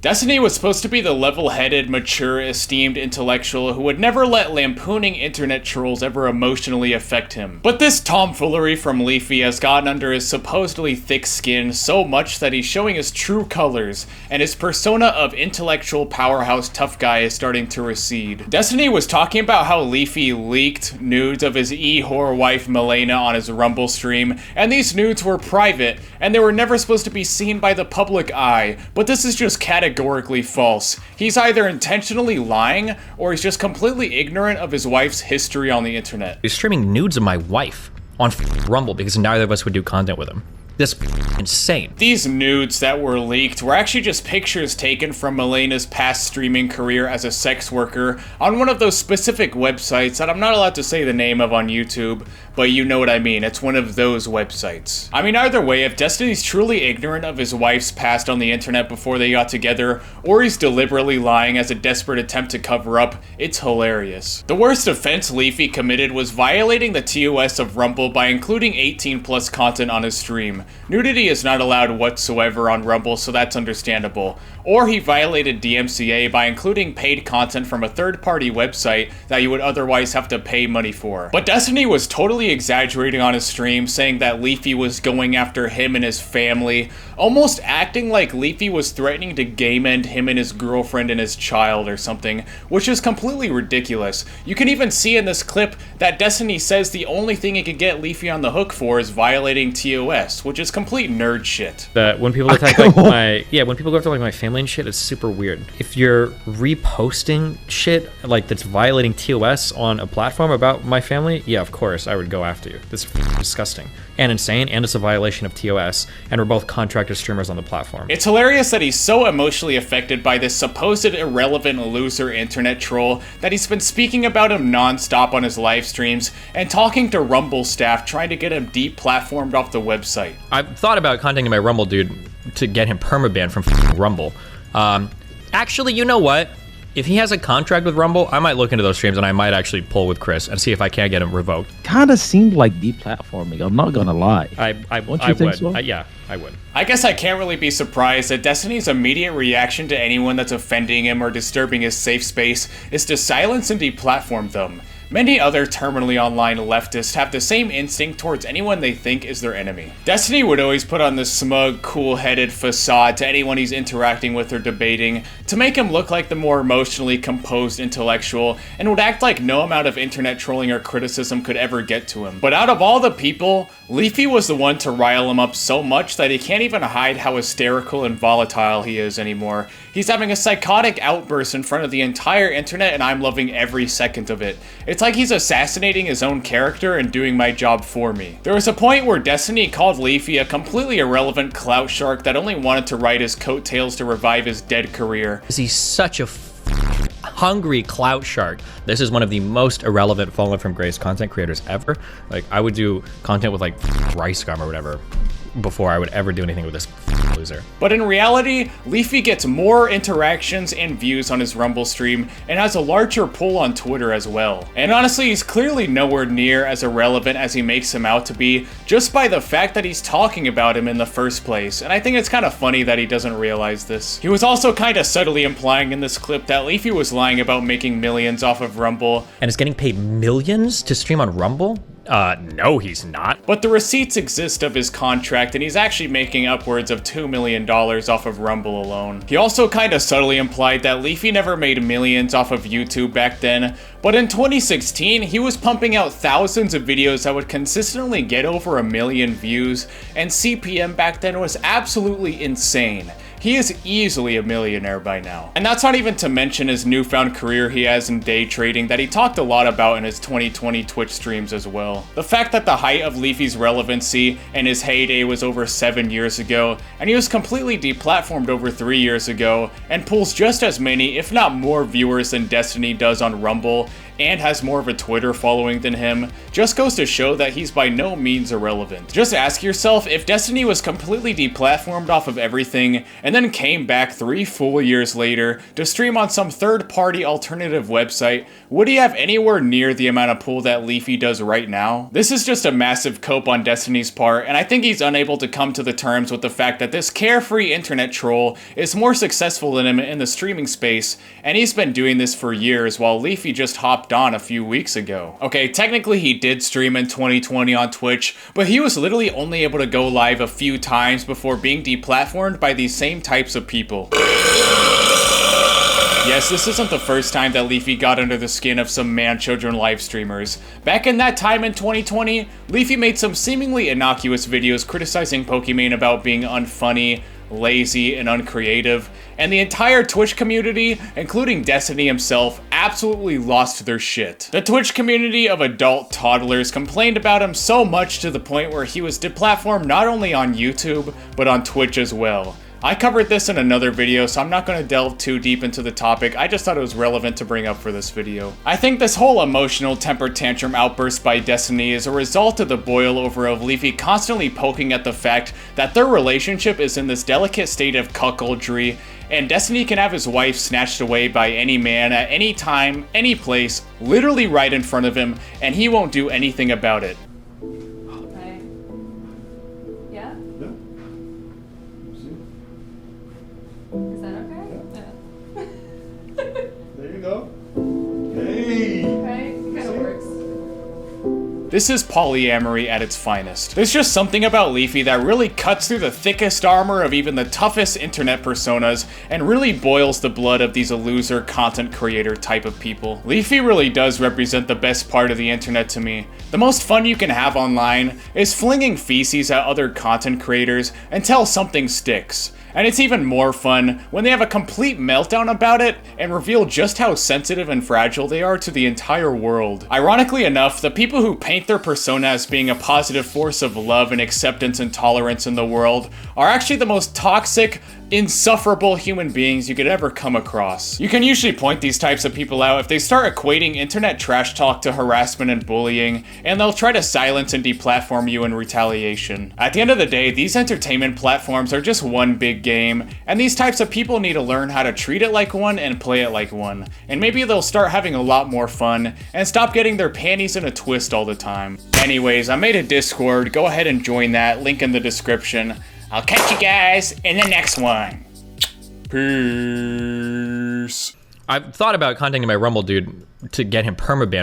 Destiny was supposed to be the level-headed, mature, esteemed intellectual who would never let lampooning internet trolls ever emotionally affect him. But this tomfoolery from Leafy has gotten under his supposedly thick skin so much that he's showing his true colors, and his persona of intellectual powerhouse tough guy is starting to recede. Destiny was talking about how Leafy leaked nudes of his e-whore wife Milena on his Rumble stream, and these nudes were private, and they were never supposed to be seen by the public eye, but this is just categorically false. He's either intentionally lying, or he's just completely ignorant of his wife's history on the internet. He's streaming nudes of my wife on Rumble because neither of us would do content with him. That's insane. These nudes that were leaked were actually just pictures taken from Milena's past streaming career as a sex worker on one of those specific websites that I'm not allowed to say the name of on YouTube, but you know what I mean. It's one of those websites. I mean, either way, if Destiny's truly ignorant of his wife's past on the internet before they got together, or he's deliberately lying as a desperate attempt to cover up, it's hilarious. The worst offense Leafy committed was violating the TOS of Rumble by including 18+ content on his stream. Nudity is not allowed whatsoever on Rumble, so that's understandable. Or he violated DMCA by including paid content from a third-party website that you would otherwise have to pay money for. But Destiny was totally exaggerating on his stream, saying that Leafy was going after him and his family, almost acting like Leafy was threatening to game end him and his girlfriend and his child or something, which is completely ridiculous. You can even see in this clip that Destiny says the only thing he could get Leafy on the hook for is violating TOS, which is complete nerd shit. That when people attack like when people go after like my family and shit, it's super weird. If you're reposting shit like that's violating TOS on a platform about my family, yeah, of course I would go after you. That's disgusting and insane, and it's a violation of TOS, and we're both contracted streamers on the platform. It's hilarious that he's so emotionally affected by this supposed irrelevant loser internet troll that he's been speaking about him non-stop on his live streams and talking to Rumble staff trying to get him deplatformed off the website. I've thought about contacting my Rumble dude to get him permabanned from Rumble. Actually, you know what? If he has a contract with Rumble, I might look into those streams and I might actually pull with Chris and see if I can't get him revoked. Kind of seemed like deplatforming, I'm not gonna lie. I Don't you think would. so? Yeah, I would. I guess I can't really be surprised that Destiny's immediate reaction to anyone that's offending him or disturbing his safe space is to silence and deplatform them. Many other terminally online leftists have the same instinct towards anyone they think is their enemy. Destiny would always put on this smug, cool-headed facade to anyone he's interacting with or debating to make him look like the more emotionally composed intellectual, and would act like no amount of internet trolling or criticism could ever get to him. But out of all the people, Leafy was the one to rile him up so much that he can't even hide how hysterical and volatile he is anymore. He's having a psychotic outburst in front of the entire internet, and I'm loving every second of it. It's like he's assassinating his own character and doing my job for me. There was a point where Destiny called Leafy a completely irrelevant clout shark that only wanted to ride his coattails to revive his dead career. He's such a hungry clout shark. This is one of the most irrelevant Fallen from Grace content creators ever. Like, I would do content with like Rice Gum or whatever before I would ever do anything with this loser. But in reality, Leafy gets more interactions and views on his Rumble stream and has a larger pull on Twitter as well. And honestly, he's clearly nowhere near as irrelevant as he makes him out to be, just by the fact that he's talking about him in the first place, and I think it's kind of funny that he doesn't realize this. He was also kind of subtly implying in this clip that Leafy was lying about making millions off of Rumble. And is getting paid millions to stream on Rumble? No, he's not. But the receipts exist of his contract, and he's actually making upwards of $2 million off of Rumble alone. He also kind of subtly implied that Leafy never made millions off of YouTube back then, but in 2016, he was pumping out thousands of videos that would consistently get over 1 million views, and CPM back then was absolutely insane. He is easily a millionaire by now. And that's not even to mention his newfound career he has in day trading that he talked a lot about in his 2020 Twitch streams as well. The fact that the height of Leafy's relevancy and his heyday was over 7 years ago, and he was completely deplatformed over 3 years ago, and pulls just as many, if not more viewers than Destiny does on Rumble, and has more of a Twitter following than him, just goes to show that he's by no means irrelevant. Just ask yourself, if Destiny was completely deplatformed off of everything, and then came back 3 full years later to stream on some third-party alternative website, would he have anywhere near the amount of pull that Leafy does right now? This is just a massive cope on Destiny's part, and I think he's unable to come to the terms with the fact that this carefree internet troll is more successful than him in the streaming space, and he's been doing this for years while Leafy just hopped on a few weeks ago. Okay, technically he did stream in 2020 on Twitch, but he was literally only able to go live a few times before being deplatformed by these same types of people. Yes, this isn't the first time that Leafy got under the skin of some man-children live streamers. Back in that time in 2020, Leafy made some seemingly innocuous videos criticizing Pokimane about being unfunny, lazy, and uncreative, and the entire Twitch community, including Destiny himself, absolutely lost their shit. The Twitch community of adult toddlers complained about him so much to the point where he was deplatformed not only on YouTube, but on Twitch as well. I covered this in another video, so I'm not going to delve too deep into the topic. I just thought it was relevant to bring up for this video. I think this whole emotional temper tantrum outburst by Destiny is a result of the boil over of Leafy constantly poking at the fact that their relationship is in this delicate state of cuckoldry, and Destiny can have his wife snatched away by any man at any time, any place, literally right in front of him, and he won't do anything about it. Okay. Yeah? Yeah. Is that okay? Yeah. There you go. Hey! Okay, it kind of works. This is polyamory at its finest. There's just something about Leafy that really cuts through the thickest armor of even the toughest internet personas and really boils the blood of these loser content creator type of people. Leafy really does represent the best part of the internet to me. The most fun you can have online is flinging feces at other content creators until something sticks. And it's even more fun when they have a complete meltdown about it and reveal just how sensitive and fragile they are to the entire world. Ironically enough, the people who paint their persona as being a positive force of love and acceptance and tolerance in the world are actually the most toxic, insufferable human beings you could ever come across. You can usually point these types of people out if they start equating internet trash talk to harassment and bullying, and they'll try to silence and deplatform you in retaliation. At the end of the day, these entertainment platforms are just one big game, and these types of people need to learn how to treat it like one and play it like one. And maybe they'll start having a lot more fun and stop getting their panties in a twist all the time. Anyways, I made a Discord, go ahead and join that, link in the description. I'll catch you guys in the next one. Peace. I've thought about contacting my Rumble dude to get him permabanned